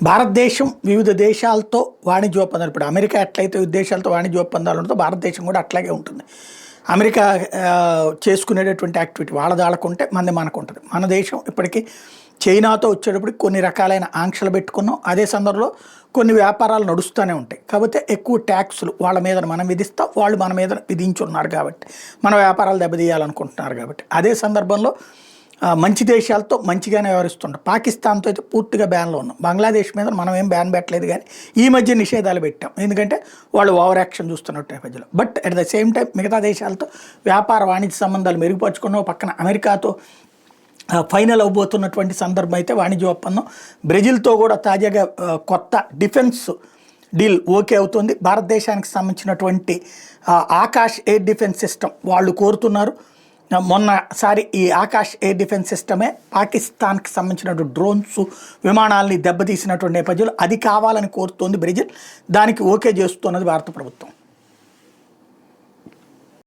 భారతదేశం వివిధ దేశాలతో వాణిజ్య ఒప్పందాలు, ఇప్పుడు అమెరికా ఎట్లయితే వివిధ దేశాలతో వాణిజ్య ఒప్పందాలు ఉంటుందో భారతదేశం కూడా అట్లాగే ఉంటుంది. అమెరికా చేసుకునేటటువంటి యాక్టివిటీ వాళ్ళ దాడుకుంటే మనది మనకు ఉంటుంది. మన దేశం ఇప్పటికీ చైనాతో వచ్చేటప్పటికి కొన్ని రకాలైన ఆంక్షలు పెట్టుకున్నాం. అదే సందర్భంలో కొన్ని వ్యాపారాలు నడుస్తూనే ఉంటాయి. కాకపోతే ఎక్కువ ట్యాక్సులు వాళ్ళ మీద మనం విధిస్తాం, వాళ్ళు మన మీద విధించున్నారు కాబట్టి మన వ్యాపారాలు దెబ్బతీయాలనుకుంటున్నారు కాబట్టి. అదే సందర్భంలో మంచి దేశాలతో మంచిగానే వ్యవహరిస్తుంటాం. పాకిస్తాన్తో అయితే పూర్తిగా బ్యాన్లో ఉన్నాం. బంగ్లాదేశ్ మీద మనం ఏం బ్యాన్ పెట్టలేదు, కానీ ఈ మధ్య నిషేధాలు పెట్టాం, ఎందుకంటే వాళ్ళు ఓవర్ యాక్షన్ చూస్తున్నట్టు నేపథ్యంలో. But at the same time మిగతా దేశాలతో వ్యాపార వాణిజ్య సంబంధాలు మెరుగుపరుచుకున్న పక్కన అమెరికాతో ఫైనల్ అవబోతున్నటువంటి సందర్భం అయితే వాణిజ్య ఒప్పందం. బ్రెజిల్తో కూడా తాజాగా కొత్త డిఫెన్స్ డీల్ ఓకే అవుతుంది. భారతదేశానికి సంబంధించినటువంటి ఆకాష్ ఎయిర్ డిఫెన్స్ సిస్టమ్ వాళ్ళు కోరుతున్నారు. మొన్నసారి ఈ ఆకాష్ ఎయిర్ డిఫెన్స్ సిస్టమే పాకిస్తాన్కి సంబంధించినటువంటి డ్రోన్స్ విమానాలని దెబ్బతీసినటువంటి నేపథ్యంలో అది కావాలని కోరుతోంది బ్రెజిల్. దానికి ఓకే చేస్తున్నది భారత ప్రభుత్వం.